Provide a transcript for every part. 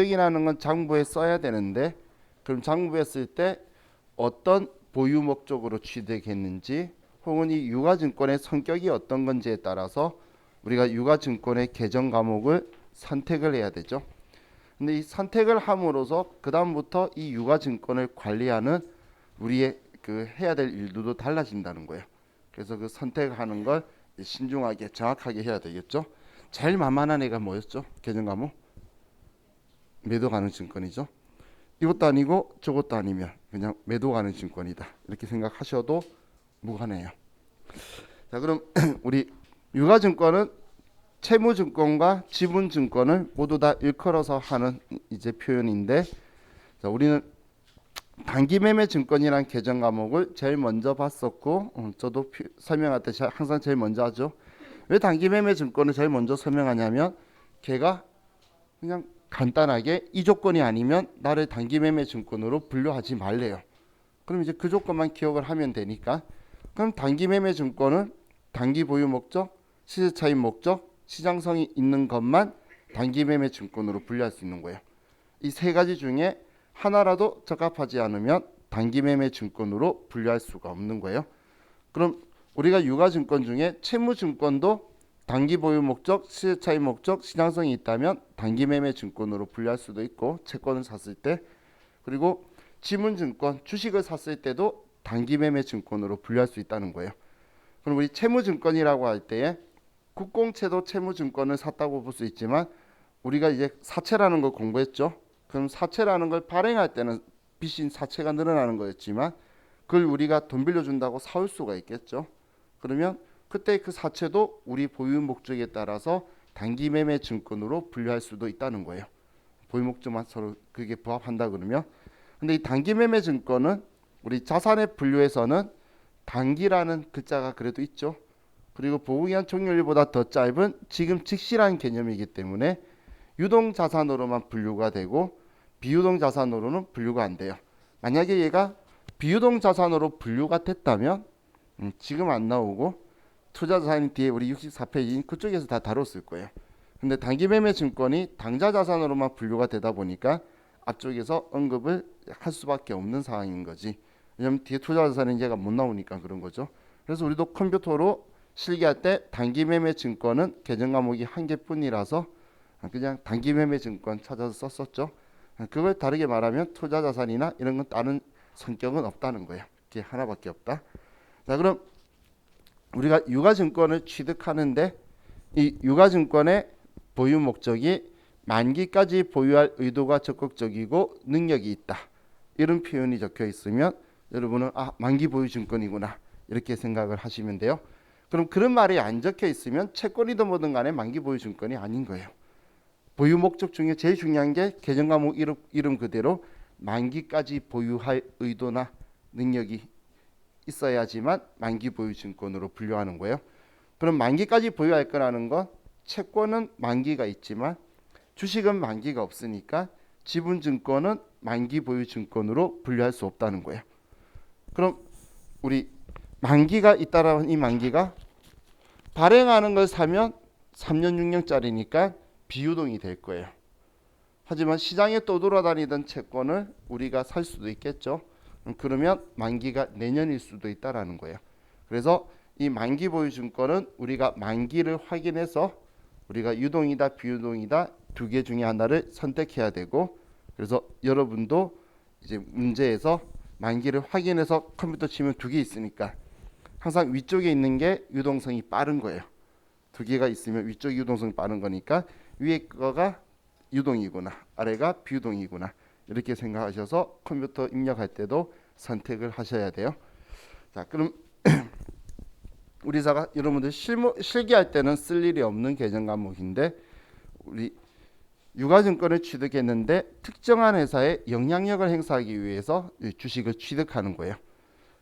선택이라는 건 장부에 써야 되는데 그럼 장부에 쓸 때 어떤 보유 목적으로 취득했는지 혹은 이 유가증권의 성격이 어떤 건지에 따라서 우리가 유가증권의 계정 과목을 선택을 해야 되죠. 근데 이 선택을 함으로써 그 다음부터 이 유가증권을 관리하는 우리의 그 해야 될 일들도 달라진다는 거예요. 그래서 그 선택하는 걸 신중하게 정확하게 해야 되겠죠. 제일 만만한 애가 뭐였죠? 계정 과목? 매도 가능 증권이죠. 이것도 아니고 저것도 아니면 그냥 매도 가능 증권이다. 이렇게 생각하셔도 무관해요. 자, 그럼 우리 유가증권은 채무증권과 지분증권을 모두 다 일컬어서 하는 이제 표현인데, 자, 우리는 단기매매증권이란 계정 과목을 제일 먼저 봤었고, 저도 설명할 때 항상 제일 먼저 하죠. 왜 단기매매증권을 제일 먼저 설명하냐면 걔가 그냥 간단하게 이 조건이 아니면 나를 단기매매증권으로 분류하지 말래요. 그럼 이제 그 조건만 기억을 하면 되니까. 그럼 단기매매증권은 단기 보유 목적, 시세 차익 목적, 시장성이 있는 것만 단기매매증권으로 분류할 수 있는 거예요. 이 세 가지 중에 하나라도 적합하지 않으면 단기매매증권으로 분류할 수가 없는 거예요. 그럼 우리가 유가증권 중에 채무증권도 단기 보유 목적, 시세 차익 목적, 시장성이 있다면 단기매매증권으로 분류할 수도 있고 채권을 샀을 때, 그리고 지분증권, 주식을 샀을 때도 단기매매증권으로 분류할 수 있다는 거예요. 그럼 우리 채무증권이라고 할 때에 국공채도 채무증권을 샀다고 볼 수 있지만 우리가 이제 사채라는 걸 공부했죠. 그럼 사채라는 걸 발행할 때는 빚인 사채가 늘어나는 거였지만 그걸 우리가 돈 빌려준다고 사올 수가 있겠죠. 그러면 그때 그 사채도 우리 보유 목적에 따라서 단기매매 증권으로 분류할 수도 있다는 거예요. 보유 목적만 서로 그게 부합한다 그러면. 근데 이 단기매매 증권은 우리 자산의 분류에서는 단기라는 글자가 그래도 있죠. 그리고 보호기한 종료일보다 더 짧은 지금 즉시라는 개념이기 때문에 유동자산으로만 분류가 되고 비유동자산으로는 분류가 안 돼요. 만약에 얘가 비유동자산으로 분류가 됐다면 지금 안 나오고 투자자산이 뒤에 우리 64페이지인 그쪽에서 다 다뤘을 거예요. 근데 단기매매증권이 당좌자산으로만 분류가 되다 보니까 앞쪽에서 언급을 할 수밖에 없는 상황인 거지. 왜냐면 뒤에 투자자산은 얘가 못 나오니까 그런 거죠. 그래서 우리도 컴퓨터로 실기할 때 단기매매증권은 계정 과목이 한 개뿐이라서 그냥 단기매매증권 찾아서 썼었죠. 그걸 다르게 말하면 투자자산이나 이런 건 다른 성격은 없다는 거예요. 이게 하나밖에 없다. 자, 그럼 우리가 유가증권을 취득하는데 이 유가증권의 보유 목적이 만기까지 보유할 의도가 적극적이고 능력이 있다. 이런 표현이 적혀 있으면 여러분은 만기 보유 증권이구나 이렇게 생각을 하시면 돼요. 그럼 그런 말이 안 적혀 있으면 채권이든 뭐든 간에 만기 보유 증권이 아닌 거예요. 보유 목적 중에 제일 중요한 게 계정 과목 이름 그대로 만기까지 보유할 의도나 능력이 있어야지만 만기 보유 증권으로 분류하는 거예요. 그럼 만기까지 보유할 거라는 건 채권은 만기가 있지만 주식은 만기가 없으니까 지분증권은 만기 보유 증권으로 분류할 수 없다는 거예요. 그럼 우리 만기가 있다라는 이 만기가 발행하는 걸 사면 3년 6년짜리니까 비유동이 될 거예요. 하지만 시장에 떠돌아다니던 채권을 우리가 살 수도 있겠죠. 그러면 만기가 내년일 수도 있다라는 거예요. 그래서 이 만기 보유 증권은 우리가 만기를 확인해서 우리가 유동이다 비유동이다 두 개 중에 하나를 선택해야 되고, 그래서 여러분도 이제 문제에서 만기를 확인해서 컴퓨터 치면 두 개 있으니까 항상 위쪽에 있는 게 유동성이 빠른 거예요. 두 개가 있으면 위쪽 유동성이 빠른 거니까 위에 거가 유동이구나 아래가 비유동이구나 이렇게 생각하셔서 컴퓨터 입력할 때도 선택을 하셔야 돼요. 자, 그럼 우리사가 여러분들 실기할 때는 쓸 일이 없는 계정 과목인데 우리 유가증권을 취득했는데 특정한 회사에 영향력을 행사하기 위해서 주식을 취득하는 거예요.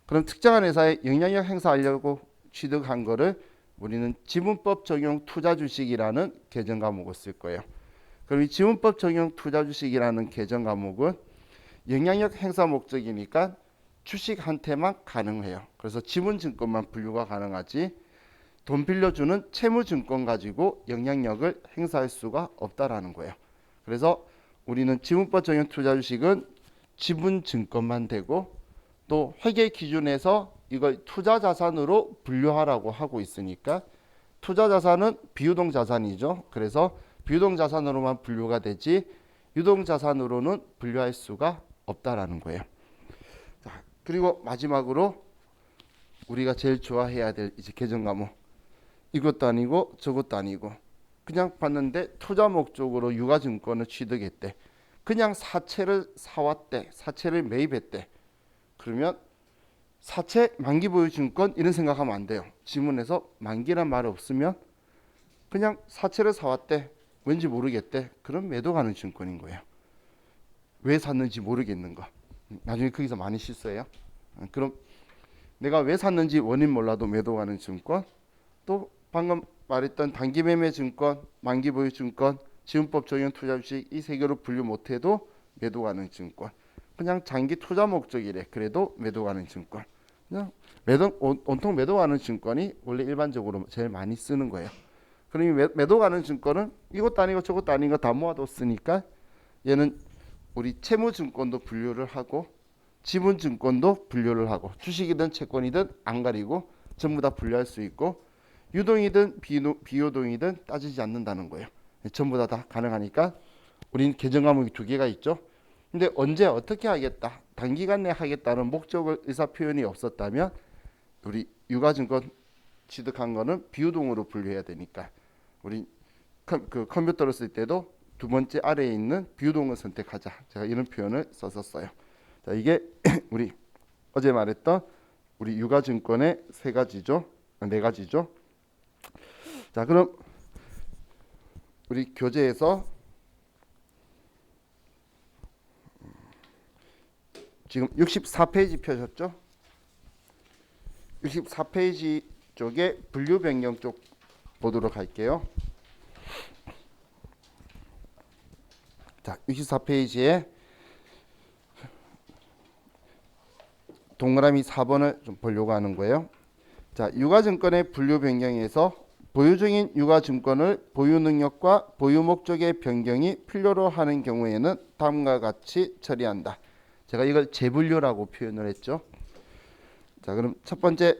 그럼 특정한 회사에 영향력 행사하려고 취득한 거를 우리는 지분법 적용 투자 주식이라는 계정 과목을 쓸 거예요. 그럼 이 지분법 적용 투자 주식이라는 계정 과목은 영향력 행사 목적이니까 주식한테만 가능해요. 그래서 지분증권만 분류가 가능하지 돈 빌려주는 채무증권 가지고 영향력을 행사할 수가 없다라는 거예요. 그래서 우리는 지분법 적용 투자 주식은 지분 증권만 되고 또 회계 기준에서 이걸 투자 자산으로 분류하라고 하고 있으니까 투자 자산은 비유동 자산이죠. 그래서 비유동 자산으로만 분류가 되지 유동 자산으로는 분류할 수가 없다라는 거예요. 자, 그리고 마지막으로 우리가 제일 좋아해야 될 이제 개정 과목. 이것도 아니고 저것도 아니고 그냥 봤는데 투자 목적으로 유가증권을 취득했대. 그냥 사채를 사왔대. 사채를 매입했대. 그러면 사채 만기 보유 증권 이런 생각하면 안 돼요. 지문에서 만기란 말 없으면 그냥 사채를 사왔대. 왠지 모르겠대. 그럼 매도 가능 증권인 거예요. 왜 샀는지 모르겠는 거. 나중에 거기서 많이 실수해요. 그럼 내가 왜 샀는지 원인 몰라도 매도 가능 증권, 또 방금 말했던 단기 매매 증권, 만기 보유 증권, 지분법 적용 투자 주식 이 세 개로 분류 못해도 매도 가능 증권. 그냥 장기 투자 목적이래. 그래도 매도 가능 증권. 그냥 온통 매도 가능 증권이 원래 일반적으로 제일 많이 쓰는 거예요. 그러니 매도 가능 증권은 이것도 아니고 저것도 아닌 거 다 모아뒀으니까 얘는 우리 채무증권도 분류를 하고 지분증권도 분류를 하고 주식이든 채권이든 안 가리고 전부 다 분류할 수 있고 유동이든 비유동이든 따지지 않는다는 거예요. 전부 다 가능하니까 우린 개정 과목이 두 개가 있죠. 근데 언제 어떻게 하겠다, 단기간 내에 하겠다는 목적을 의사 표현이 없었다면 우리 유가증권 취득한 거는 비유동으로 분류해야 되니까 우리 그 컴퓨터를 쓸 때도 두 번째 아래에 있는 비유동을 선택하자. 제가 이런 표현을 썼었어요. 자, 이게 우리 어제 말했던 우리 유가증권의 세 가지죠. 네 가지죠. 자, 그럼 우리 교재에서 지금 64페이지 펴셨죠? 64페이지 쪽에 분류 변경 쪽 보도록 할게요. 자, 64페이지에 동그라미 4번을 좀 보려고 하는 거예요. 자, 유가증권의 분류 변경에서 보유 중인 유가증권을 보유 능력과 보유 목적의 변경이 필요로 하는 경우에는 다음과 같이 처리한다. 제가 이걸 재분류라고 표현을 했죠. 자, 그럼 첫 번째,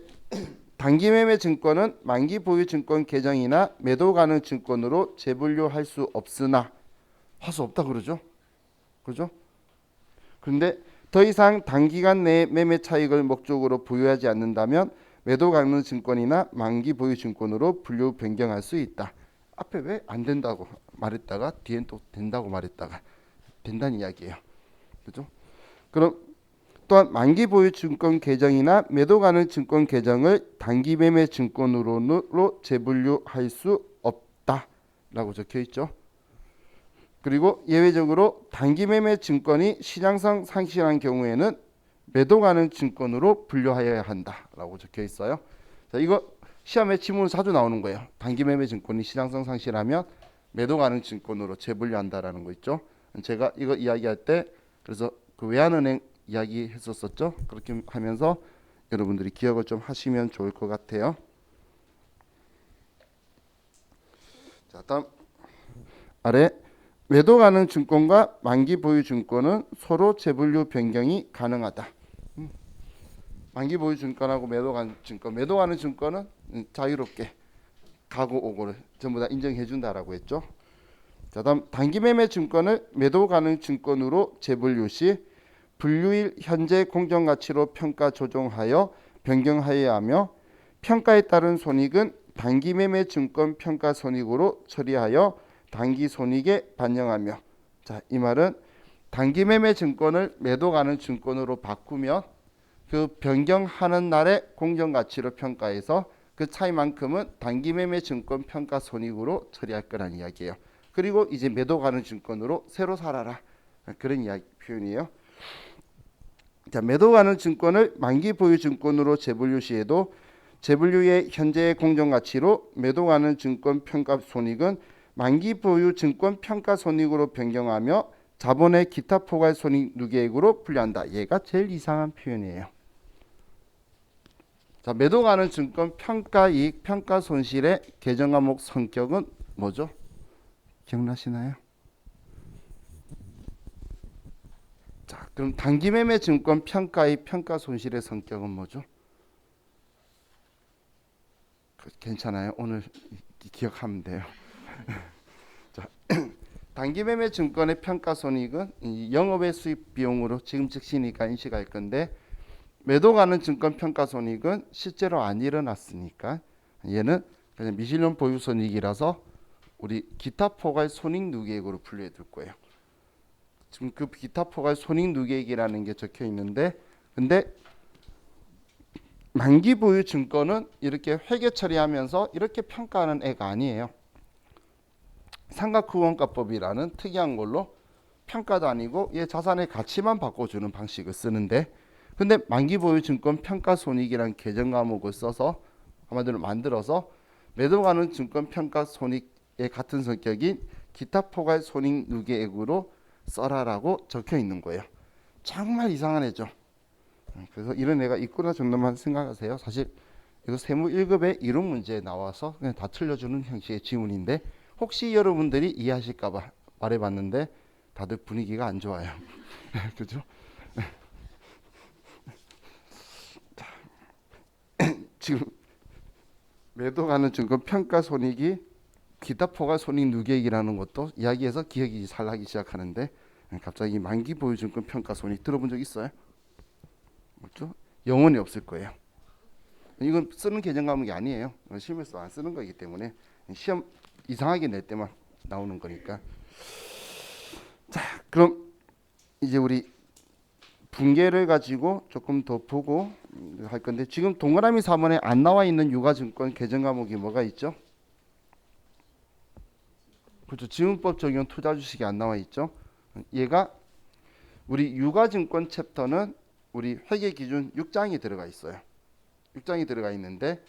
단기 매매 증권은 만기 보유 증권 계정이나 매도 가능 증권으로 재분류할 수 없으나 할 수 없다 그러죠. 그렇죠? 그런데 더 이상 단기간 내에 매매 차익을 목적으로 보유하지 않는다면 매도 가능 증권이나 만기 보유 증권으로 분류 변경할 수 있다. 앞에 왜 안 된다고 말했다가 뒤엔 또 된다고 말했다가 된다는 이야기예요. 그렇죠? 그럼 또한 만기 보유 증권 계정이나 매도 가능 증권 계정을 단기 매매 증권으로 재분류할 수 없다라고 적혀 있죠. 그리고 예외적으로 단기 매매 증권이 시장성 상실한 경우에는 매도 가능 증권으로 분류하여야 한다라고 적혀 있어요. 자, 이거 시험에 지문으로 자주 나오는 거예요. 단기 매매 증권이 시장성 상실하면 매도 가능 증권으로 재분류한다라는 거 있죠. 제가 이거 이야기할 때 그래서 그 외환은행 이야기 했었었죠. 그렇게 하면서 여러분들이 기억을 좀 하시면 좋을 것 같아요. 자, 다음 아래 매도 가능 증권과 만기 보유 증권은 서로 재분류 변경이 가능하다. 만기 보유 증권하고 매도 가능 증권, 매도 가능 증권은 자유롭게 가고 오고를 전부 다 인정해 준다라고 했죠. 자, 다음 단기 매매 증권을 매도 가능 증권으로 재분류 시 분류일 현재 공정 가치로 평가 조정하여 변경하여야 하며 평가에 따른 손익은 단기 매매 증권 평가 손익으로 처리하여 단기 손익에 반영하며, 자, 이 말은 단기 매매 증권을 매도 가능 증권으로 바꾸면 그 변경하는 날의 공정 가치로 평가해서 그 차이만큼은 단기 매매 증권 평가 손익으로 처리할 거란 이야기예요. 그리고 이제 매도 가능 증권으로 새로 살아라, 그런 이야기 표현이에요. 자, 매도 가능 증권을 만기 보유 증권으로 재분류 시에도 재분류의 현재의 공정 가치로 매도 가능 증권 평가 손익은 만기 보유 증권 평가 손익으로 변경하며 자본의 기타 포괄 손익 누계액으로 분류한다. 얘가 제일 이상한 표현이에요. 자, 매도 가능 증권 평가 이익 평가 손실의 개정 과목 성격은 뭐죠? 기억나시나요? 그럼 단기매매 증권 평가의 평가 손실의 성격은 뭐죠? 괜찮아요. 오늘 기억하면 돼요. 자, 단기매매 증권의 평가손익은 이 영업의 수입 비용으로 지금 즉시니까 인식할 건데, 매도 가는 증권 평가손익은 실제로 안 일어났으니까 얘는 그냥 미실현 보유손익이라서 우리 기타 포괄 손익 누계액으로 분류해 둘 거예요. 지금 그 기타 포괄 손익 누계액이라는 게 적혀 있는데, 근데 만기 보유 증권은 이렇게 회계 처리하면서 이렇게 평가하는 애가 아니에요. 삼각후원가법이라는 특이한 걸로 평가도 아니고 얘 자산의 가치만 바꿔주는 방식을 쓰는데, 근데 만기 보유 증권 평가 손익이라는 계정 과목을 써서 한마디로 만들어서 매도 가는 증권 평가 손익의 같은 성격인 기타 포괄 손익 누계액으로 써라라고 적혀 있는 거예요. 정말 이상한 애죠. 그래서 이런 애가 있구나 정도만 생각하세요. 사실 이거 세무 1급의 이론 문제에 나와서 그냥 다 틀려주는 형식의 지문인데, 혹시 여러분들이 이해하실까봐 말해봤는데 다들 분위기가 안 좋아요. 그죠? 지금 매도 가는 증권 평가 손익이 기타 포괄 손익 누계액이라는 것도 이야기해서 기억이 잘 나기 시작하는데, 갑자기 만기 보유 증권 평가 손익 들어본 적 있어요? 없죠? 영원히 없을 거예요. 이건 쓰는 계정 과목이 아니에요. 시험에서 안 쓰는 거기 때문에 시험 이상하게 낼 때만 나오는 거니까. 자, 그럼 이제 우리 분계를 가지고 조금 더 보고 할 건데, 지금 동그라미 4번에 안 나와 있는 유가증권 계정 과목이 뭐가 있죠? 그렇죠. 지분법 적용 투자 주식이 안 나와 있죠. 얘가 우리 유가증권 챕터는 우리 회계 기준 6장이 들어가 있어요. 6장이 들어가 있는데,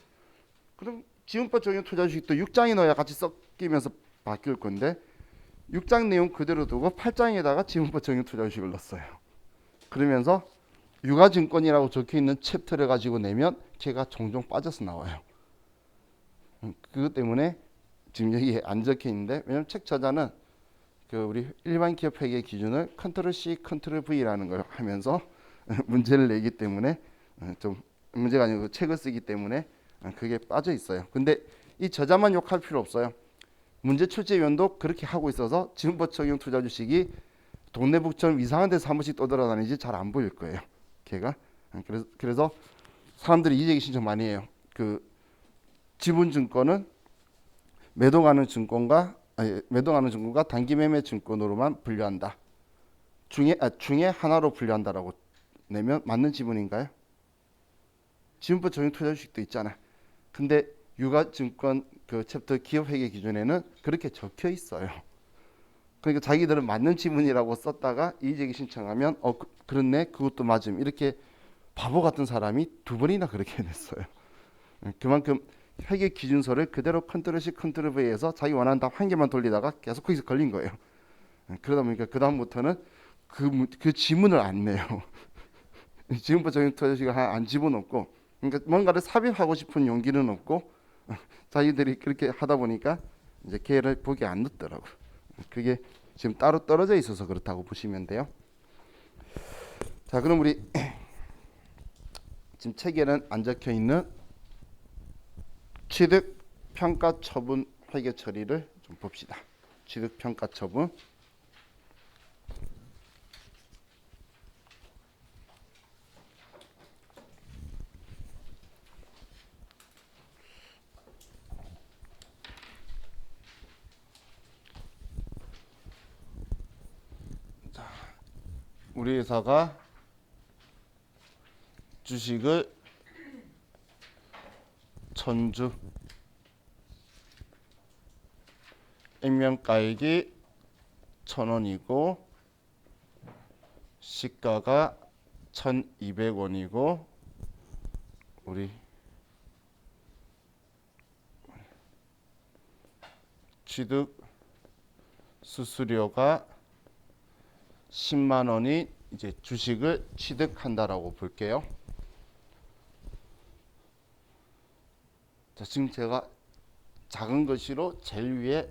그럼 지분법 적용 투자 주식도 6장이 넣어야 같이 섞이면서 바뀔 건데 6장 내용 그대로 두고 8장에다가 지분법 적용 투자 주식을 넣었어요. 그러면서 유가증권이라고 적혀 있는 챕터를 가지고 내면 걔가 종종 빠져서 나와요. 그것 때문에 지금 여기에 안 적혀 있는데, 왜냐면 책 저자는 그 우리 일반 기업 회계 기준을 컨트롤 C, 컨트롤 V라는 걸 하면서 문제를 내기 때문에 좀 문제가 아니고 책을 쓰기 때문에 그게 빠져 있어요. 근데 이 저자만 욕할 필요 없어요. 문제 출제위원도 그렇게 하고 있어서 지분법 적용 투자 주식이 동네북처럼 이상한 데서 한 번씩 떠돌아다니지 잘 안 보일 거예요. 걔가. 그래서 사람들이 이재기 신청 많이 해요. 그 지분증권은 매도 가는 증권과 단기 매매 증권으로만 분류한다. 중에 하나로 분류한다라고 내면 맞는 지분인가요? 지분법 적용 투자 주식도 있잖아. 근데 유가증권 그 챕터 기업회계 기준에는 그렇게 적혀 있어요. 그러니까 자기들은 맞는 지분이라고 썼다가 이의제기 신청하면 그렇네, 그것도 맞음, 이렇게 바보 같은 사람이 두 번이나 그렇게 됐어요. 그만큼 회계 기준서를 그대로 컨트롤 C 컨트롤 V에서 자기 원하는 답 한 개만 돌리다가 계속 거기서 걸린 거예요. 그러다 보니까 그 다음부터는 그 지문을 안 내요. 지분법 적용 투자 주식을 안 집어넣고, 그러니까 뭔가를 삽입하고 싶은 용기는 없고 자기들이 그렇게 하다 보니까 이제 걔를 보기 안 넣더라고. 그게 지금 따로 떨어져 있어서 그렇다고 보시면 돼요. 자, 그럼 우리 지금 책에는 안 적혀 있는 취득 평가 처분 회계 처리를 좀 봅시다. 취득 평가 처분. 우리 회사가 주식을 1000주, 액면가액이 1000원이고 시가가 1200원이고 우리 취득 수수료가 10만 원이 이제 주식을 취득한다라고 볼게요. 자, 지금 제가 작은 글씨로 제일 위에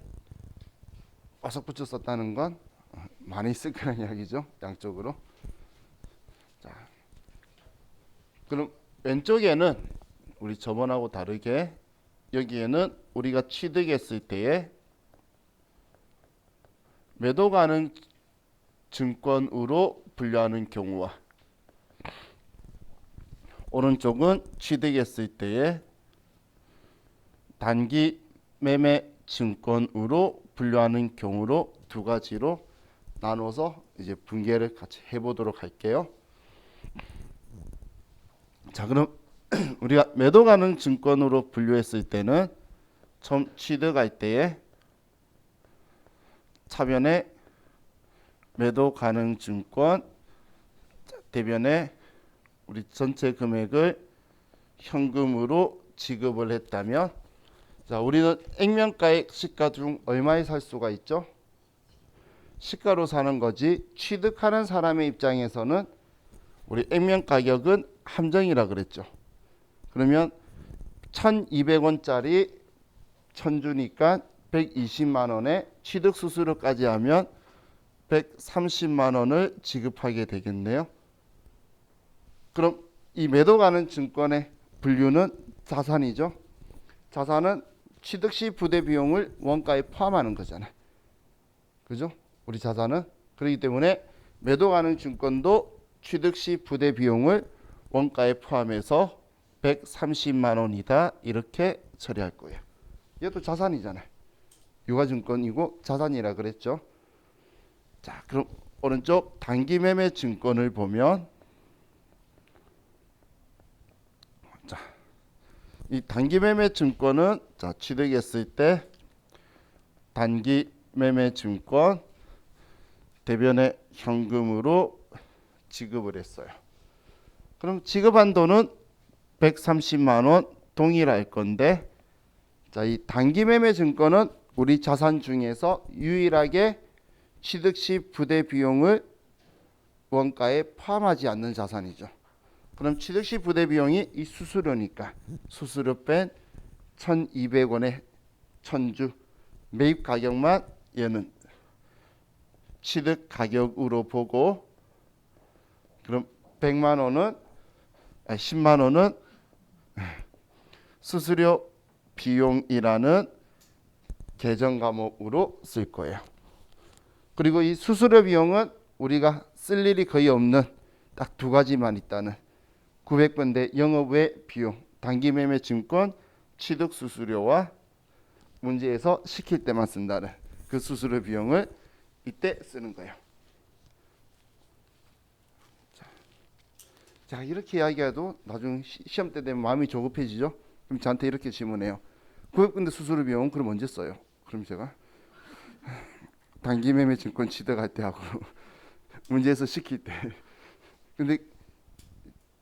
와석 붙여 썼다는 건 많이 쓸 거란 이야기죠. 양쪽으로. 자, 그럼 왼쪽에는 우리 저번하고 다르게 여기에는 우리가 취득했을 때에 매도 가능 증권으로 분류하는 경우와 오른쪽은 취득했을 때에 단기 매매 증권으로 분류하는 경우로 두 가지로 나눠서 이제 분개를 같이 해보도록 할게요. 자, 그럼 우리가 매도 가능 증권으로 분류했을 때는 처음 취득할 때에 차변에 매도 가능 증권 대변에 우리 전체 금액을 현금으로 지급을 했다면, 자, 우리는 액면가액 시가 중 얼마에 살 수가 있죠? 시가로 사는 거지. 취득하는 사람의 입장에서는 우리 액면 가격은 함정이라 그랬죠. 그러면 1,200원짜리 1,000주니까 120만 원에 취득 수수료까지 하면 130만 원을 지급하게 되겠네요. 그럼 이 매도 가능 증권의 분류는 자산이죠. 자산은 취득 시 부대 비용을 원가에 포함하는 거잖아요. 그죠? 우리 자산은. 그렇기 때문에 매도 가능 증권도 취득 시 부대 비용을 원가에 포함해서 130만 원이다. 이렇게 처리할 거예요. 이것도 자산이잖아요. 유가증권이고 자산이라 그랬죠. 자, 그럼 오른쪽 단기 매매 증권을 보면, 자, 이 단기 매매 증권은 자, 취득했을 때 단기 매매 증권 대변에 현금으로 지급을 했어요. 그럼 지급한 돈은 130만 원 동일할 건데, 자, 이 단기 매매 증권은 우리 자산 중에서 유일하게 취득 시 부대 비용을 원가에 포함하지 않는 자산이죠. 그럼 취득 시 부대 비용이 이 수수료니까 수수료 뺀 1,200원의 1,000주 매입 가격만 얘는 취득 가격으로 보고, 그럼 100만 원은 10만 원은 수수료 비용이라는 계정 과목으로 쓸 거예요. 그리고 이 수수료 비용은 우리가 쓸 일이 거의 없는 딱 두 가지만 있다는 900번대 영업 외 비용, 단기 매매 증권 취득 수수료와 문제에서 시킬 때만 쓴다는 그 수수료 비용을 이때 쓰는 거예요. 자, 이렇게 이야기해도 나중 시험 때 되면 마음이 조급해지죠. 그럼 저한테 이렇게 질문해요. 900번대 수수료 비용 그럼 언제 써요? 그럼 제가 단기 매매 증권 취득할 때 하고 문제에서 시킬 때. 근데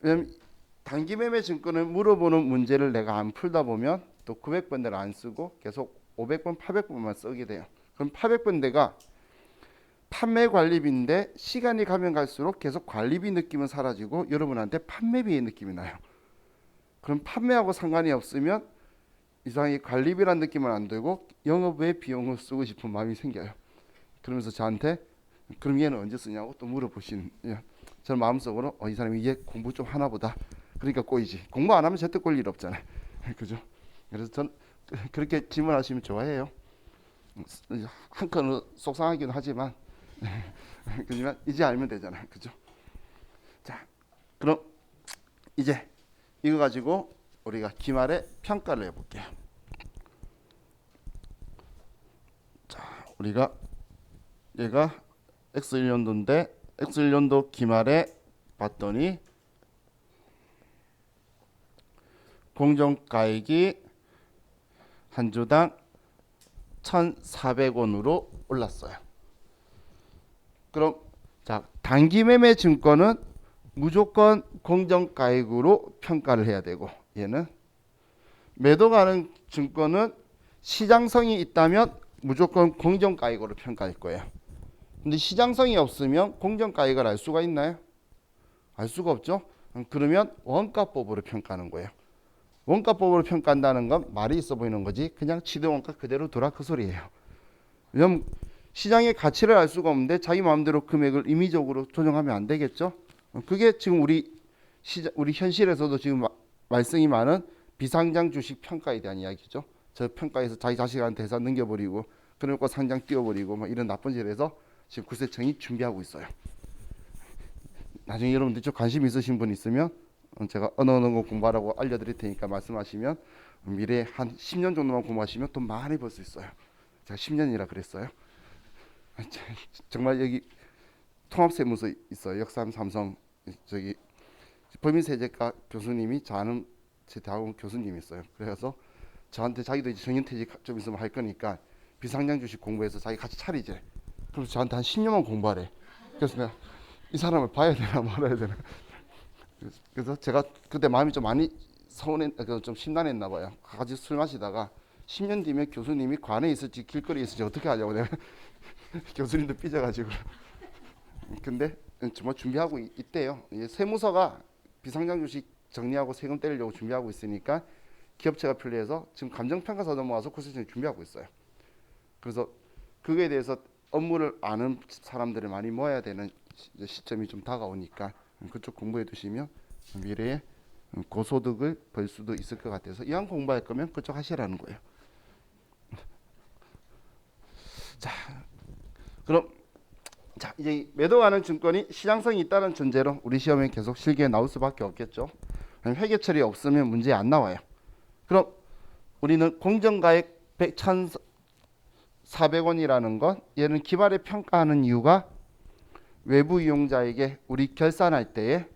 왜냐면 단기 매매 증권을 물어보는 문제를 내가 안 풀다 보면 또 900번대를 안 쓰고 계속 500번, 800번만 쓰게 돼요. 그럼 800번대가 판매 관리비인데 시간이 가면 갈수록 계속 관리비 느낌은 사라지고 여러분한테 판매비의 느낌이 나요. 그럼 판매하고 상관이 없으면 이상하게 관리비란 느낌은 안 들고 영업 외 비용을 쓰고 싶은 마음이 생겨요. 그러면서 저한테 그럼 얘는 언제 쓰냐고 또 물어보시는. 저는 마음속으로 이 사람이 이제 공부 좀 하나 보다. 그러니까 꼬이지. 공부 안 하면 절대 꼴 일 없잖아요. 그죠? 그래서 전 그렇게 질문하시면 좋아해요. 한켠으로 속상하긴 하지만 그지만 이제 알면 되잖아요. 그죠? 자, 그럼 이제 이거 가지고 우리가 기말에 평가를 해볼게요. 자, 우리가 얘가 X1년도인데 X1년도 기말에 봤더니 공정가액이 한 주당 1,400원으로 올랐어요. 그럼 자, 단기 매매 증권은 무조건 공정가액으로 평가를 해야 되고, 얘는 매도 가능 증권은 시장성이 있다면 무조건 공정가액으로 평가할 거예요. 근데 시장성이 없으면 공정가액을 알 수가 있나요? 알 수가 없죠. 그러면 원가법으로 평가하는 거예요. 원가법으로 평가한다는 건 말이 있어 보이는 거지 그냥 취득원가 그대로 두라 그 소리예요. 왜냐면 시장의 가치를 알 수가 없는데 자기 마음대로 금액을 임의적으로 조정하면 안 되겠죠. 그게 지금 우리 현실에서도 지금 말썽이 많은 비상장 주식 평가에 대한 이야기죠. 저 평가에서 자기 자식한테 회사 넘겨버리고 그러고 상장 띄워버리고 뭐 이런 나쁜 짓을 해서 지금 국세청이 준비하고 있어요. 나중에 여러분들 좀 관심 있으신 분 있으면 제가 어느 거 공부하라고 알려드릴 테니까 말씀하시면 미래에 한 10년 정도만 공부하시면 돈 많이 벌 수 있어요. 제가 10년이라 그랬어요. 정말 여기 통합세무서 있어요. 역삼 삼성 저기 법인세제과 교수님이 저 아는 제 대학원 교수님이 있어요. 그래서 저한테 자기도 이제 정년퇴직 좀 있으면 할 거니까 비상장 주식 공부해서 자기 같이 차리지. 그래서 저한테 한 10년만 공부하래. 그래서 내가 이 사람을 봐야 되나 말아야 되나. 그래서 제가 그때 마음이 좀 많이 좀 심란했나 봐요. 같이 술 마시다가 10년 뒤면 교수님이 관에 있을지 길거리에 있을지 어떻게 하냐고 내가 교수님도 삐져가지고. 근데 정말 준비하고 있대요. 세무서가 비상장 주식 정리하고 세금 떼려고 준비하고 있으니까 기업체가 편리해서 지금 감정평가서 넘어와서 국세청이 준비하고 있어요. 그래서 그거에 대해서 업무를 아는 사람들을 많이 모아야 되는 시점이 좀 다가오니까 그쪽 공부해 두시면 미래에 고소득을 벌 수도 있을 것 같아서 이왕 공부할 거면 그쪽 하시라는 거예요. 자, 그럼 이제 매도하는 증권이 시장성이 있다는 전제로 우리 시험에 계속 실기에 나올 수밖에 없겠죠. 회계처리 없으면 문제 안 나와요. 그럼 우리는 공정가액 1,400원이라는 건 얘는 기말에 평가하는 이유가 외부 이용자에게 우리 결산할 때에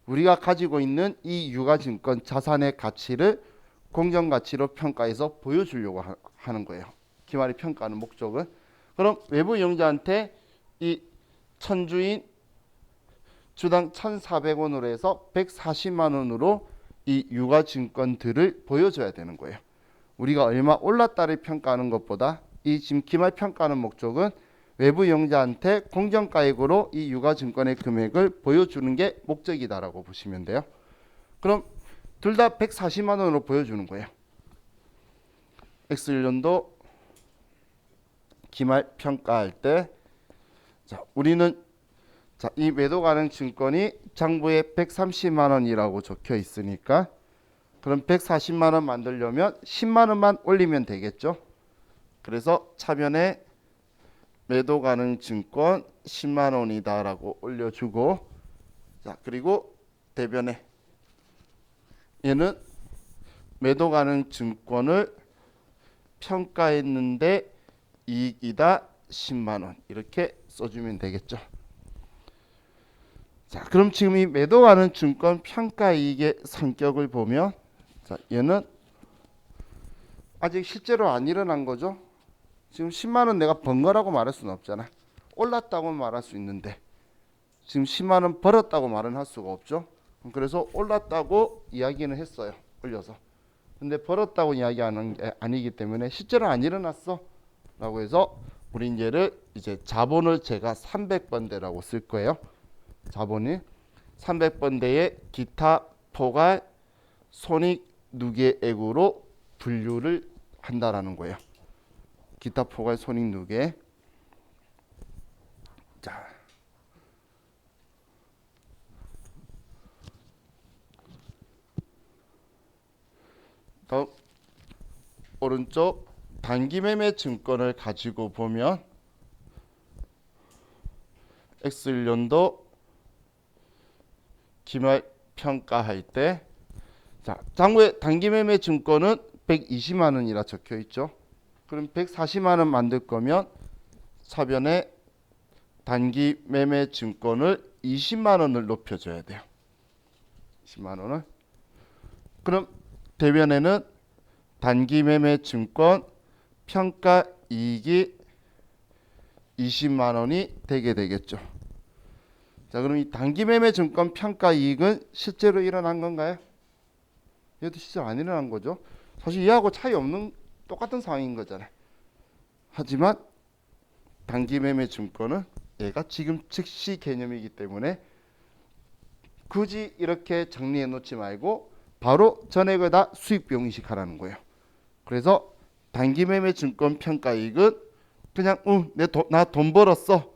우리가 가지고 있는 이 유가증권 자산의 가치를 공정가치로 평가해서 보여주려고 하는 거예요. 기말에 평가하는 목적은. 그럼 외부 이용자한테 이 천주인 주당 1,400원으로 해서 140만 원으로 이 유가증권들을 보여줘야 되는 거예요. 우리가 얼마 올랐다를 평가하는 것보다 이 지금 기말 평가하는 목적은 외부 이용자한테 공정가액으로 이 유가증권의 금액을 보여주는 게 목적이다라고 보시면 돼요. 그럼 둘 다 140만 원으로 보여주는 거예요. X1년도 기말 평가할 때 우리는 이 매도 가능 증권이 장부에 130만 원이라고 적혀 있으니까 그럼 140만 원 만들려면 10만 원만 올리면 되겠죠. 그래서 차변에 매도 가능 증권 10만 원이다라고 올려주고 그리고 대변에 얘는 매도 가능 증권을 평가했는데 이익이다 10만 원 이렇게 써주면 되겠죠. 그럼 지금 이 매도 가능 증권 평가 이익의 성격을 보면 얘는 아직 실제로 안 일어난 거죠. 지금 10만 원 내가 번 거라고 말할 수는 없잖아. 올랐다고 말할 수 있는데 지금 10만 원 벌었다고 말은 할 수가 없죠. 그래서 올랐다고 이야기는 했어요. 올려서. 근데 벌었다고 이야기하는 게 아니기 때문에 실제로 안 일어났어 라고 해서 우리 얘를 이제 자본을 제가 300번대라고 쓸 거예요. 자본이 300번대의 기타 포괄 손익 누계액으로 분류를 한다라는 거예요. 기타 포괄 손익 누계. 다음 오른쪽 단기 매매 증권을 가지고 보면 X1년도 기말 평가할 때 장부에 단기 매매 증권은 120만 원이라 적혀 있죠. 그럼 140만 원 만들 거면 차변에 단기 매매 증권을 20만 원을 높여줘야 돼요. 20만 원을. 그럼 대변에는 단기 매매 증권 평가 이익이 20만 원이 되게 되겠죠. 그럼 이 단기 매매 증권 평가 이익은 실제로 일어난 건가요? 얘도 실제로 안 일어난 거죠. 사실 얘하고 차이 없는 똑같은 상황인 거잖아요. 하지만 단기 매매 증권은 얘가 지금 즉시 개념이기 때문에 굳이 이렇게 정리해 놓지 말고 바로 전액을 다 수익 비용 인식하라는 거예요. 그래서 단기 매매 증권 평가 이익은 그냥 나 돈 벌었어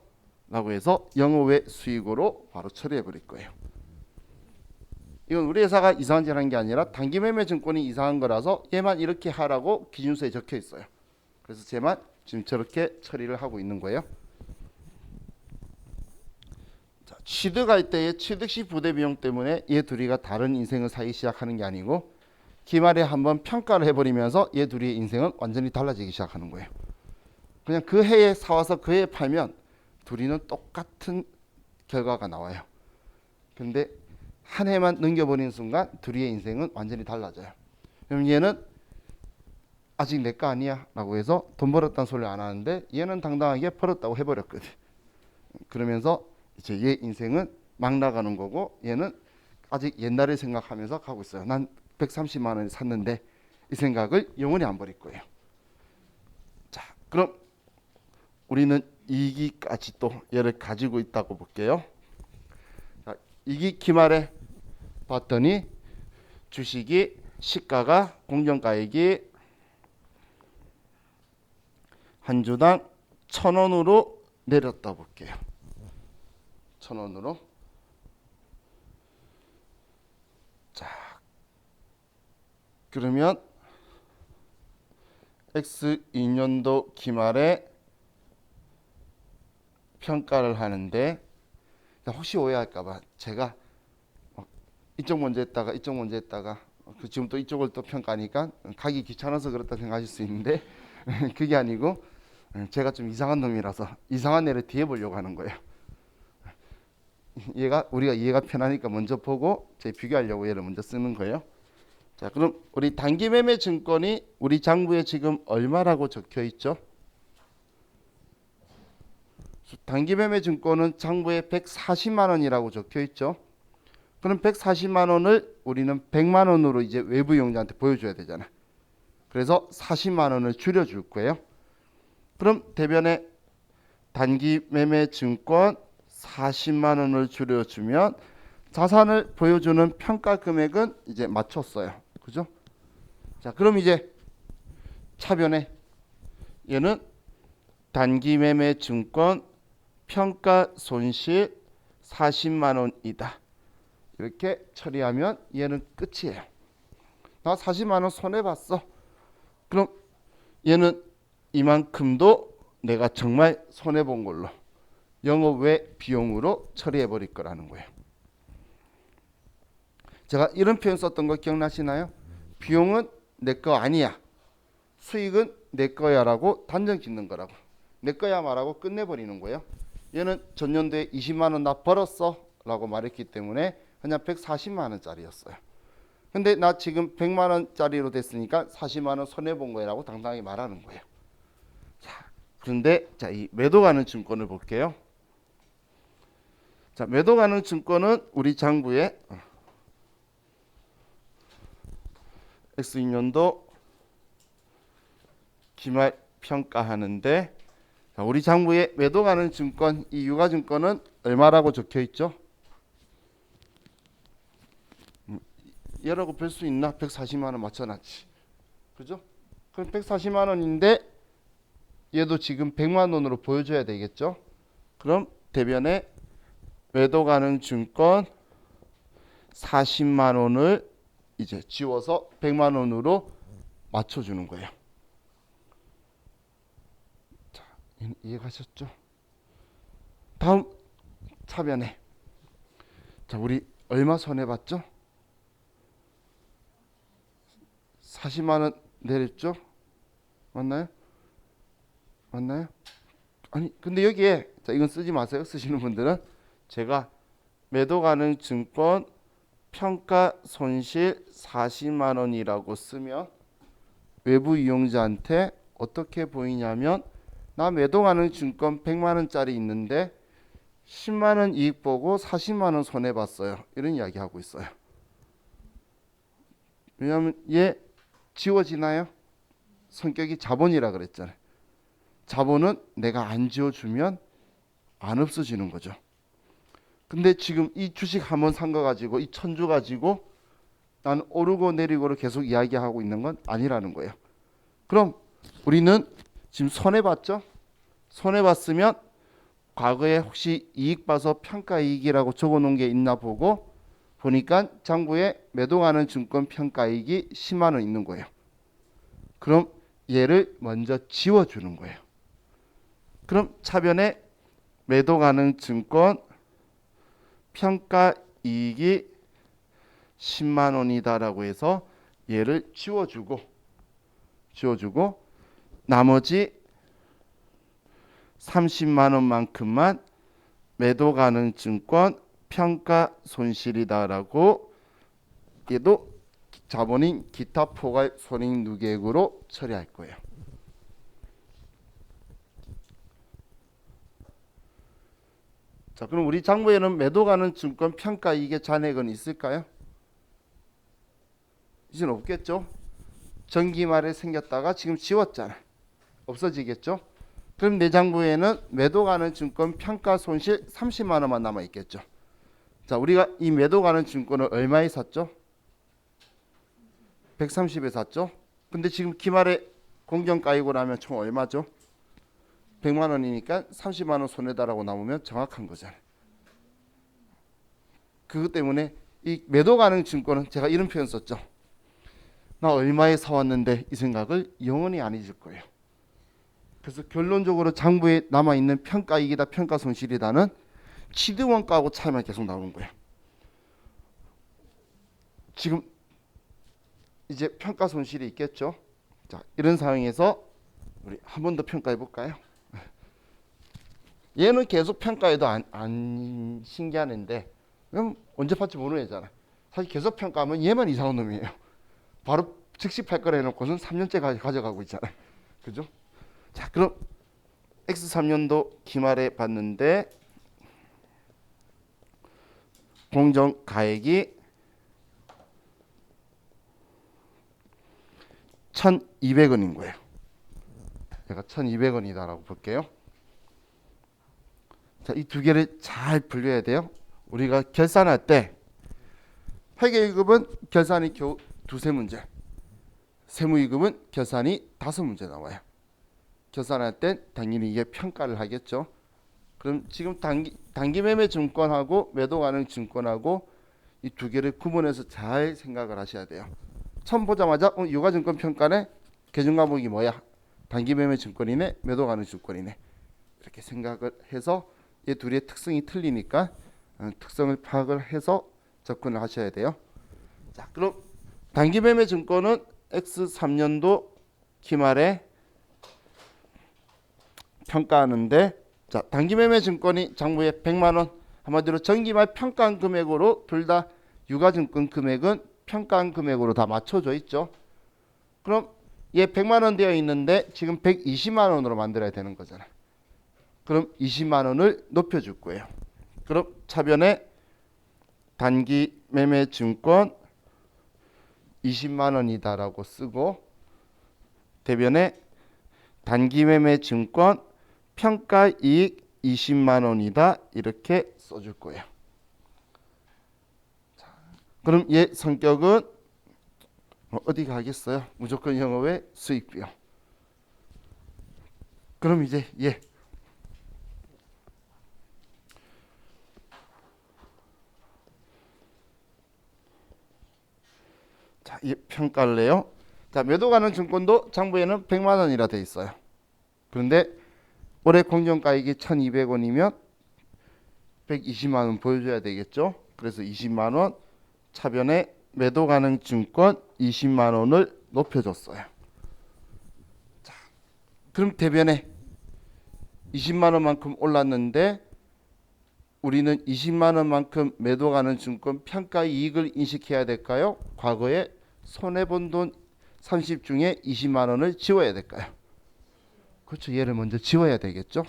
라고 해서 영업외 수익으로 바로 처리해 버릴 거예요. 이건 우리 회사가 이상한 짓을 한 게 아니라 단기매매증권이 이상한 거라서 얘만 이렇게 하라고 기준서에 적혀 있어요. 그래서 쟤만 지금 저렇게 처리를 하고 있는 거예요. 자, 취득할 때의 취득시 부대 비용 때문에 얘 둘이가 다른 인생을 살기 시작하는 게 아니고 기말에 한번 평가를 해버리면서 얘 둘이의 인생은 완전히 달라지기 시작하는 거예요. 그냥 그 해에 사와서 그 해에 팔면 둘이는 똑같은 결과가 나와요. 근데 한 해만 넘겨버리는 순간 둘이의 인생은 완전히 달라져요. 그럼 얘는 아직 내 거 아니야 라고 해서 돈 벌었다는 소리를 안 하는데 얘는 당당하게 벌었다고 해버렸거든. 그러면서 이제 얘 인생은 막 나가는 거고 얘는 아직 옛날을 생각하면서 가고 있어요. 난 130만 원에 샀는데 이 생각을 영원히 안 버릴 거예요. 자, 그럼 우리는 이기까지 또 얘를 가지고 있다고 볼게요. 자, 이기 기말에 봤더니 주식이 시가가 공정가액이 한 주당 1,000원으로 내렸다 볼게요. 1,000원으로. 자, 그러면 X2년도 기말에 평가를 하는데 혹시 오해할까봐 제가 이쪽 먼저 했다가 이쪽 먼저 했다가 지금 또 이쪽을 또 평가하니까 가기 귀찮아서 그렇다 생각하실 수 있는데 그게 아니고 제가 좀 이상한 놈이라서 이상한 애를 뒤에 보려고 하는 거예요. 우리가 이해가 편하니까 먼저 보고 비교하려고 얘를 먼저 쓰는 거예요. 자, 그럼 우리 단기매매 증권이 우리 장부에 지금 얼마라고 적혀 있죠? 단기매매 증권은 장부에 140만 원이라고 적혀 있죠. 그럼 140만 원을 우리는 100만 원으로 이제 외부 이용자한테 보여줘야 되잖아. 그래서 40만 원을 줄여줄 거예요. 그럼 대변에 단기매매 증권 40만 원을 줄여주면 자산을 보여주는 평가 금액은 이제 맞췄어요. 그죠? 자, 그럼 이제 차변에 얘는 단기매매 증권 평가 손실 40만 원이다. 이렇게 처리하면 얘는 끝이에요. 나 40만 원 손해봤어. 그럼 얘는 이만큼도 내가 정말 손해본 걸로 영업 외 비용으로 처리해 버릴 거라는 거예요. 제가 이런 표현 썼던 거 기억나시나요? 비용은 내 거 아니야. 수익은 내 거야 라고 단정 짓는 거라고. 내 거야 말하고 끝내버리는 거예요. 얘는 전년도에 20만 원 나 벌었어 라고 말했기 때문에 그냥 140만 원짜리였어요. 근데 나 지금 100만 원짜리로 됐으니까 40만 원 손해본 거라고 당당하게 말하는 거예요. 자, 그런데 자, 이 매도 가능 증권을 볼게요. 자, 매도 가능 증권은 우리 장부에 X2년도 기말 평가하는데 자, 우리 장부에 매도 가능 증권 이 유가증권은 얼마라고 적혀 있죠? 얘라고 별 수 있나? 140만 원 맞춰놨지. 그죠? 그럼 140만 원인데 얘도 지금 100만 원으로 보여줘야 되겠죠? 그럼 대변에 매도 가능 증권 40만 원을 이제 지워서 100만 원으로 맞춰주는 거예요. 자, 이해가셨죠? 다음 차변에 자, 우리 얼마 손해봤죠? 40만 원 내렸죠? 맞나요? 맞나요? 아니 근데 여기에 자, 이건 쓰지 마세요. 쓰시는 분들은 제가 매도 가능 증권 평가 손실 40만 원이라고 쓰면 외부 이용자한테 어떻게 보이냐면 나 매도 가능 증권 100만 원짜리 있는데 10만 원 이익 보고 40만 원 손해 봤어요. 이런 이야기 하고 있어요. 왜냐하면 얘 지워지나요? 성격이 자본이라 그랬잖아요. 자본은 내가 안 지워주면 안 없어지는 거죠. 근데 지금 이 주식 한번 산 거 가지고 이 1,000주 가지고 난 오르고 내리고를 계속 이야기하고 있는 건 아니라는 거예요. 그럼 우리는 지금 손해봤죠? 손해봤으면 과거에 혹시 이익 봐서 평가 이익이라고 적어 놓은 게 있나 보고 보니까 장부에 매도가는 증권 평가이익이 10만 원 있는 거예요. 그럼 얘를 먼저 지워주는 거예요. 그럼 차변에 매도가능 증권 평가이익이 10만 원이다라고 해서 얘를 지워주고 나머지 30만 원만큼만 매도 가능 증권 평가 손실이다라고 얘도 자본인 기타 포괄 손익 누계액으로 처리할 거예요. 자, 그럼 우리 장부에는 매도 가능 증권 평가 이익의 잔액은 있을까요? 이제는 없겠죠. 전기 말에 생겼다가 지금 지웠잖아. 없어지겠죠. 그럼 내 장부에는 매도 가능 증권 평가 손실 30만 원만 남아 있겠죠. 자, 우리가 이 매도 가능 증권을 얼마에 샀죠? 130에 샀죠. 근데 지금 기말에 공정 까이고 나면 총 얼마죠? 100만 원이니까 30만 원 손해다라고 남으면 정확한 거잖아요. 그것 때문에 이 매도 가능 증권은 제가 이런 표현 썼죠. 나 얼마에 사왔는데 이 생각을 영원히 안 잊을 거예요. 그래서 결론적으로 장부에 남아있는 평가이익이다 평가 손실이다는 취득원가하고 차이만 계속 나오는 거예요. 지금 이제 평가 손실이 있겠죠. 자, 이런 상황에서 우리 한 번 더 평가해 볼까요? 얘는 계속 평가해도 안 신기하는데 그럼 언제 팔지 모르는 애잖아. 사실 계속 평가하면 얘만 이상한 놈이에요. 바로 즉시 팔 거라 해놓고선 3년째 가져가고 있잖아요. 그죠? 자, 그럼 X3년도 기말에 봤는데 공정 가액이 1,200원인 거예요. 제가 1,200원이다라고 볼게요. 자, 이 두 개를 잘 분류해야 돼요. 우리가 결산할 때 회계이익은 결산이 겨우 두세 문제, 세무이익은 결산이 5문제 나와요. 결산할 때 당연히 이게 평가를 하겠죠. 그럼 지금 단기 매매 증권하고 매도 가능 증권하고 이 두 개를 구분해서 잘 생각을 하셔야 돼요. 처음 보자마자 유가증권 평가네, 계정과목이 뭐야? 단기 매매 증권이네, 매도 가능 증권이네. 이렇게 생각을 해서 이 둘의 특성이 틀리니까 특성을 파악을 해서 접근을 하셔야 돼요. 자, 그럼 단기 매매 증권은 X3년도 기말에 평가하는데, 자, 단기 매매 증권이 장부에 100만 원, 한마디로 전기말 평가한 금액으로 둘 다 유가증권 금액은 평가한 금액으로 다 맞춰져 있죠. 그럼 얘 100만 원 되어 있는데 지금 120만 원으로 만들어야 되는 거잖아. 그럼 20만 원을 높여줄 거예요. 그럼 차변에 단기 매매 증권 20만 원이다라고 쓰고 대변에 단기 매매 증권 평가 이익 20만 원이다 이렇게 써줄 거예요. 자, 그럼 얘 성격은 어디 가겠어요? 무조건 영업의 수익비요. 그럼 이제 얘 자, 이 평가를 해요. 자, 매도 가능 증권도 장부에는 100만 원이라 돼 있어요. 그런데 올해 공정가액이 1,200원이면 120만 원 보여줘야 되겠죠. 그래서 20만 원 차변에 매도 가능 증권 20만 원을 높여줬어요. 자, 그럼 대변에 20만 원만큼 올랐는데 우리는 20만 원만큼 매도 가능 증권 평가 이익을 인식해야 될까요? 과거에 손해본 돈 30 중에 20만 원을 지워야 될까요? 그렇죠. 얘를 먼저 지워야 되겠죠.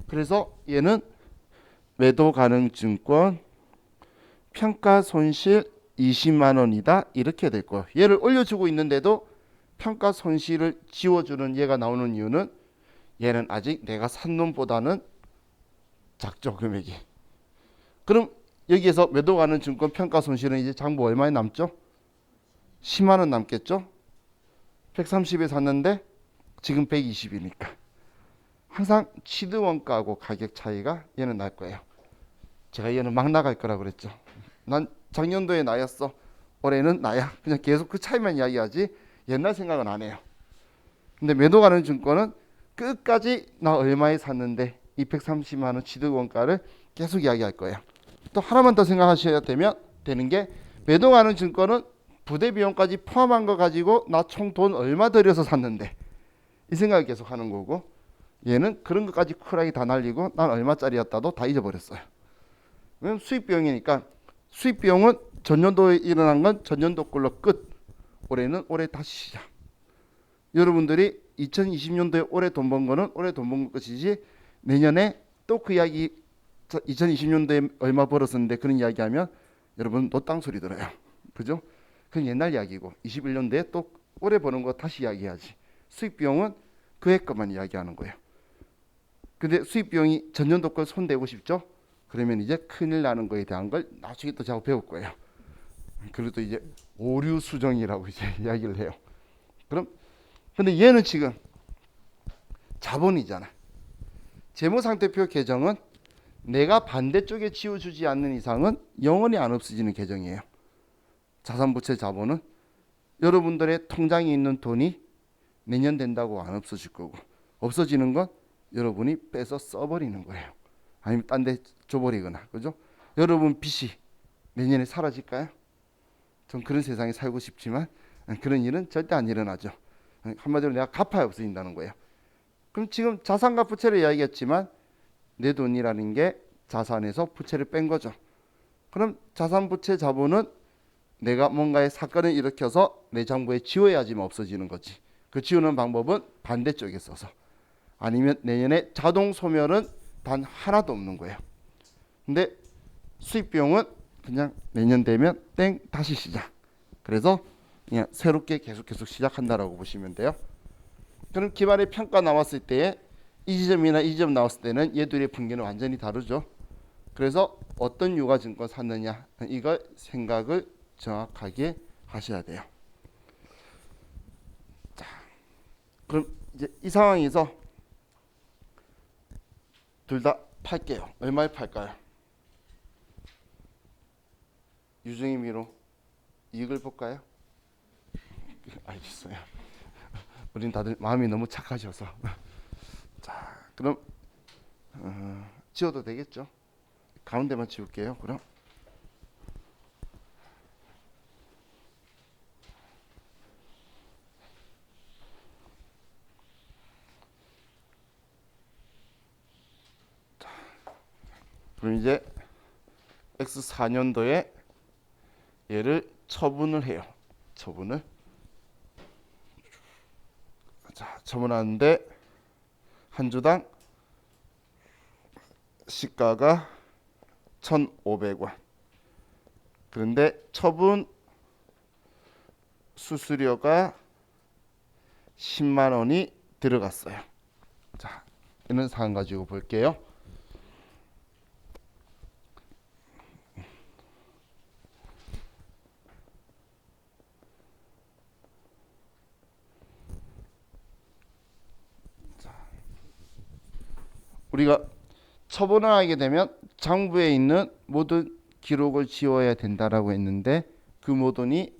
그래서 얘는 매도 가능 증권 평가 손실 20만 원이다 이렇게 될 거예요. 얘를 올려주고 있는데도 평가 손실을 지워주는 얘가 나오는 이유는 얘는 아직 내가 산 놈보다는 작죠, 금액이. 그럼 여기에서 매도 가능 증권 평가 손실은 이제 장부 얼마에 남죠? 10만 원 남겠죠? 130에 샀는데 지금 120이니까 항상 취득원가하고 가격 차이가 얘는 날 거예요. 제가 얘는 막 나갈 거라 그랬죠. 난 작년도에 나였어. 올해는 나야. 그냥 계속 그 차이만 이야기하지 옛날 생각은 안 해요. 근데 매도 가는 증권은 끝까지 나 얼마에 샀는데 230만 원 취득 원가를 계속 이야기할 거예요. 또 하나만 더 생각하셔야 되는 게 매도 가는 증권은 부대 비용까지 포함한 거 가지고 나 총 돈 얼마 들여서 샀는데 이 생각을 계속 하는 거고, 얘는 그런 것까지 쿨하게 다 날리고 난 얼마짜리였다도 다 잊어버렸어요. 왜냐면 수입 비용이니까. 수입 비용은 전년도에 일어난 건 전년도 걸로 끝. 올해는 올해 다시 시작. 여러분들이 2020년도에 올해 돈 번 거는 올해 돈 번 것이지, 내년에 또 그 이야기 2020년도에 얼마 벌었었는데 그런 이야기하면 여러분 노땅 소리 들어요. 그죠? 그건 옛날 이야기고 21년도에 또 올해 버는 거 다시 이야기해야지. 수입 비용은 그해 것만 이야기하는 거예요. 근데 수입 비용이 전년도 걸 손대고 싶죠? 그러면 이제 큰일 나는 거에 대한 걸 나중에 또 제가 배울 거예요. 그래도 이제 오류 수정이라고 이제 이야기를 해요. 그럼 근데 얘는 지금 자본이잖아. 재무상태표 계정은 내가 반대쪽에 지워주지 않는 이상은 영원히 안 없어지는 계정이에요. 자산부채 자본은 여러분들의 통장에 있는 돈이 내년 된다고 안 없어질 거고, 없어지는 건 여러분이 빼서 써버리는 거예요. 아니면 딴 데 줘버리거나. 그죠? 여러분 빚이 내년에 사라질까요? 전 그런 세상에 살고 싶지만 그런 일은 절대 안 일어나죠. 한마디로 내가 갚아야 없어진다는 거예요. 그럼 지금 자산과 부채를 이야기했지만 내 돈이라는 게 자산에서 부채를 뺀 거죠. 그럼 자산 부채 자본은 내가 뭔가의 사건을 일으켜서 내 장부에 지워야지만 없어지는 거지. 그 지우는 방법은 반대쪽에 써서, 아니면 내년에 자동 소멸은 단 하나도 없는 거예요. 근데 수입 비용은 그냥 내년 되면 땡 다시 시작. 그래서 그냥 새롭게 계속 시작한다라고 보시면 돼요. 그럼 기반의 평가 나왔을 때에 이 지점이나 이 지점 나왔을 때는 얘들의 분기는 완전히 다르죠. 그래서 어떤 유가증권 샀느냐, 이걸 생각을 정확하게 하셔야 돼요. 자, 그럼 이제 이 상황에서 둘 다 팔게요. 얼마에 팔까요? 유증임의로 이익을 볼까요? 알겠어요. 우린 다들 마음이 너무 착하셔서. 자, 그럼 지워도 되겠죠? 가운데만 지울게요. 그럼 그럼 이제 X4년도에 얘를 처분을 해요. 처분을. 자, 처분하는데 한 주당 시가가 1,500원. 그런데 처분 수수료가 10만 원이 들어갔어요. 자, 이런 사안 가지고 볼게요. 우리가 처분을 하게 되면 장부에 있는 모든 기록을 지워야 된다라고 했는데, 그 모든이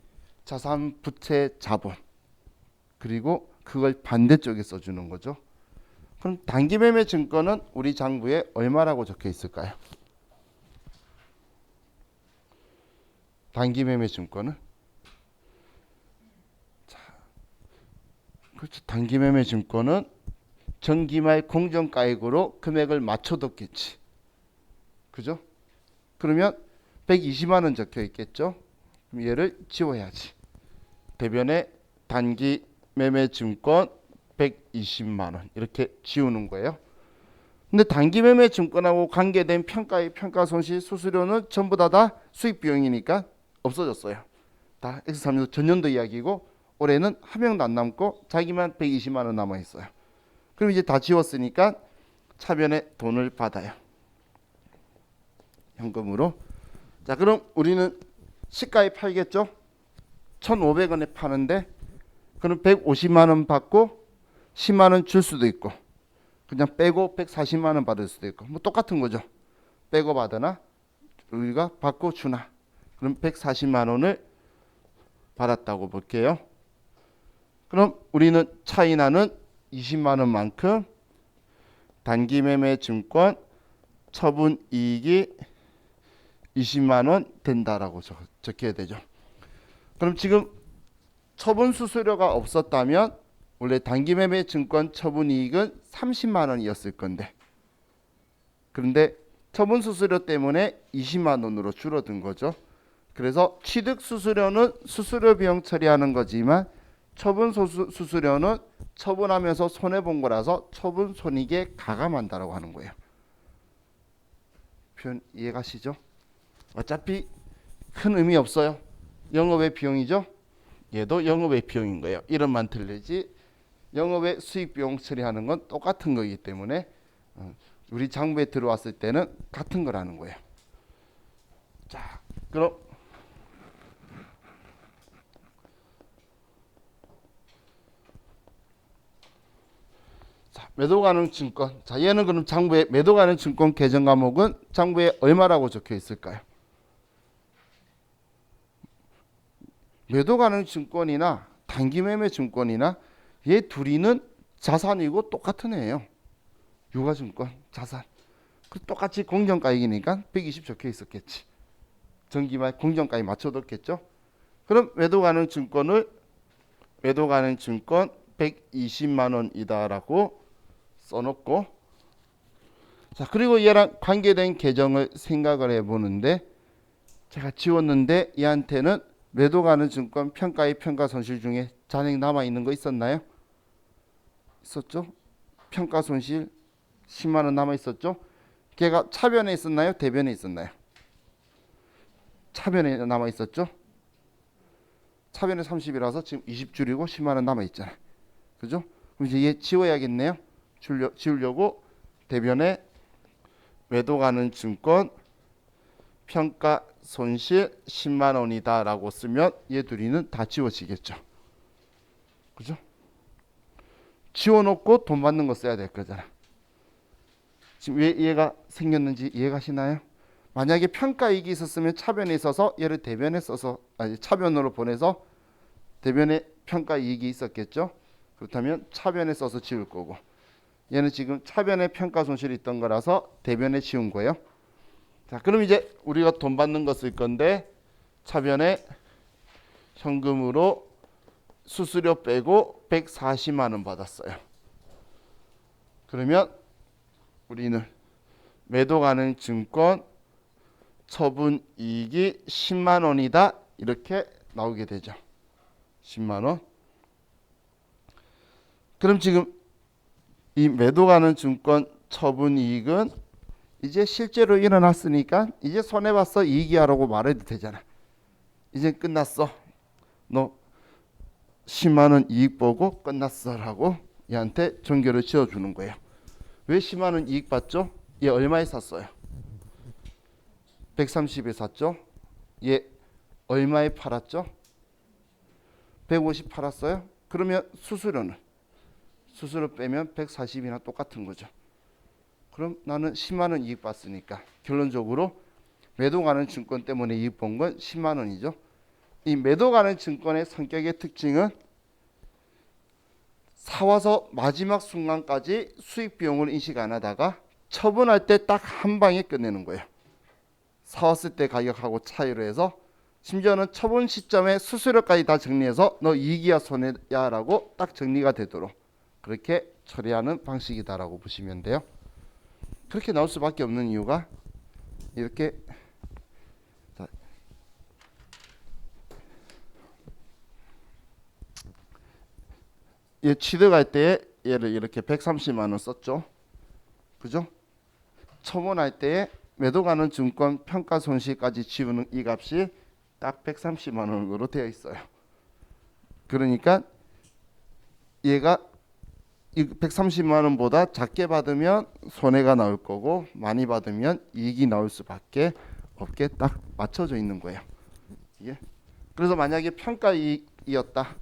자산, 부채, 자본, 그리고 그걸 반대쪽에 써주는 거죠. 그럼 단기매매 증권은 우리 장부에 얼마라고 적혀 있을까요? 단기매매 증권은, 자, 그렇죠. 단기매매 증권은 정기말 공정가액으로 금액을 맞춰뒀겠지. 그죠? 그러면 120만 원 적혀 있겠죠? 그럼 얘를 지워야지. 대변에 단기 매매 증권 120만 원 이렇게 지우는 거예요. 근데 단기 매매 증권하고 관계된 평가의 평가 손실 수수료는 전부 다 수입 비용이니까 없어졌어요. 다 X3년도 전년도 이야기고, 올해는 한 명도 안 남고 자기만 120만 원 남아 있어요. 그럼 이제 다 지웠으니까 차변에 돈을 받아요. 현금으로. 자, 그럼 우리는 시가에 팔겠죠? 1,500원에 파는데, 그럼 150만 원 받고 10만 원 줄 수도 있고, 그냥 빼고 140만 원 받을 수도 있고, 뭐 똑같은 거죠. 빼고 받으나 우리가 받고 주나. 그럼 140만 원을 받았다고 볼게요. 그럼 우리는 차이 나는 20만 원만큼 단기 매매 증권 처분 이익이 20만 원 된다라고 적혀야 되죠. 그럼 지금 처분 수수료가 없었다면 원래 단기 매매 증권 처분 이익은 30만 원이었을 건데, 그런데 처분 수수료 때문에 20만 원으로 줄어든 거죠. 그래서 취득 수수료는 수수료 비용 처리하는 거지만 처분 수수료는 처분하면서 손해 본 거라서 처분 손익에 가감한다라고 하는 거예요. 표현 이해가시죠? 어차피 큰 의미 없어요. 영업의 비용이죠. 얘도 영업의 비용인 거예요. 이름만 틀리지 영업의 수익 비용 처리하는 건 똑같은 거기 때문에 우리 장부에 들어왔을 때는 같은 거라는 거예요. 자, 그럼 매도 가능 증권. 자, 얘는 그럼 장부에 매도 가능 증권 계정 과목은 장부에 얼마라고 적혀 있을까요? 매도 가능 증권이나 단기 매매 증권이나 얘 둘이는 자산이고 똑같은 애예요. 유가증권 자산. 그 똑같이 공정가액이니까 120 적혀 있었겠지. 전기말 공정가액 맞춰뒀겠죠. 그럼 매도 가능 증권을 매도 가능 증권 120만 원이다라고 써놓고, 자, 그리고 얘랑 관계된 계정을 생각을 해보는데, 제가 지웠는데 얘한테는 매도 가능 증권 평가의 평가 손실 중에 잔액 남아 있는 거 있었나요? 있었죠. 평가 손실 10만 원 남아 있었죠. 걔가 차변에 있었나요? 대변에 있었나요? 차변에 남아 있었죠. 차변에 30이라서 지금 20줄이고 10만 원 남아 있잖아요. 그죠? 그럼 이제 얘 지워야겠네요. 지우려고 대변에 매도 가능 증권 평가 손실 10만 원이다라고 쓰면 얘 둘이는 다 지워지겠죠. 그죠? 지워놓고 돈 받는 거 써야 될 거잖아. 지금 왜 얘가 생겼는지 이해가시나요? 만약에 평가이익이 있었으면 차변에 있어서 얘를 대변에 써서, 아니 차변으로 보내서 대변에 평가이익이 있었겠죠. 그렇다면 차변에 써서 지울 거고, 얘는 지금 차변에 평가 손실이 있던 거라서 대변에 지운 거예요. 자, 그럼 이제 우리가 돈 받는 거 쓸 건데 차변에 현금으로 수수료 빼고 140만 원 받았어요. 그러면 우리는 매도 가능 증권 처분 이익이 10만 원이다 이렇게 나오게 되죠. 10만 원. 그럼 지금 이 매도 가능 증권 처분 이익은 이제 실제로 일어났으니까 이제 손해봤어 이익이야라고 말해도 되잖아. 이제 끝났어. 너 10만 원 이익 보고 끝났어라고 얘한테 종교를 지어주는 거예요. 왜 10만 원 이익 받죠? 얘 얼마에 샀어요? 130에 샀죠? 얘 얼마에 팔았죠? 150 팔았어요? 그러면 수수료는? 수수료 빼면 140이나 똑같은 거죠. 그럼 나는 10만 원 이익 봤으니까 결론적으로 매도 가능 증권 때문에 이익 본 건 10만 원이죠. 이 매도 가능 증권의 성격의 특징은 사와서 마지막 순간까지 수익 비용을 인식 안 하다가 처분할 때 딱 한 방에 끝내는 거예요. 사왔을 때 가격하고 차이로 해서 심지어는 처분 시점에 수수료까지 다 정리해서 너 이익이야 손해야라고 딱 정리가 되도록 그렇게 처리하는 방식이다라고 보시면 돼요. 그렇게 나올 수밖에 없는 이유가 이렇게, 자, 얘 취득할 때 얘를 이렇게 130만 원 썼죠. 그죠? 처분할 때 매도 가능 증권 평가 손실까지 지우는 이 값이 딱 130만 원으로 되어 있어요. 그러니까 얘가 130만 원보다 작게 받으면 손해가 나올 거고 많이 받으면 이익이 나올 수밖에 없게 딱 맞춰져 있는 거예요. 이게. 그래서 만약에 평가 이익이었다.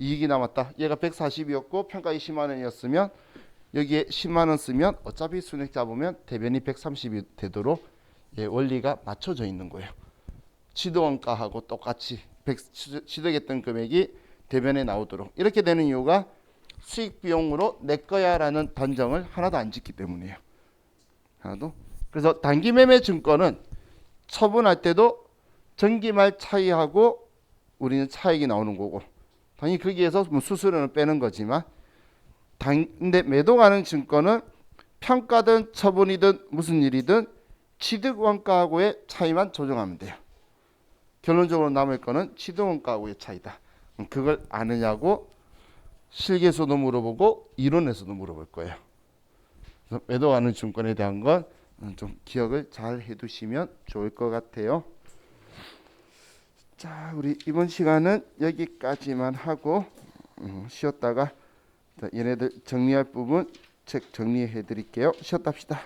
이익이 남았다. 얘가 140이었고 평가 20만 원이었으면 여기에 10만 원 쓰면 어차피 순액 잡으면 대변이 130이 되도록 원리가 맞춰져 있는 거예요. 취득원가하고 똑같이 취득했던 금액이 대변에 나오도록 이렇게 되는 이유가 수익 비용으로 내 거야라는 단정을 하나도 안 짓기 때문이에요. 하나도. 그래서 단기 매매 증권은 처분할 때도 전기말 차이하고 우리는 차익이 나오는 거고, 당연히 거기에서 뭐 수수료는 빼는 거지만, 근데 매도 가능 증권은 평가든 처분이든 무슨 일이든 취득원가하고의 차이만 조정하면 돼요. 결론적으로 남을 거는 취득원가하고의 차이다. 그걸 아느냐고 실기에서도 물어보고 이론에서도 물어볼 거예요. 그래서 매도 가능 증권에 대한 건 좀 기억을 잘 해두시면 좋을 것 같아요. 자, 우리 이번 시간은 여기까지만 하고 쉬었다가 얘네들 정리할 부분 책 정리해 드릴게요. 쉬었다 합시다.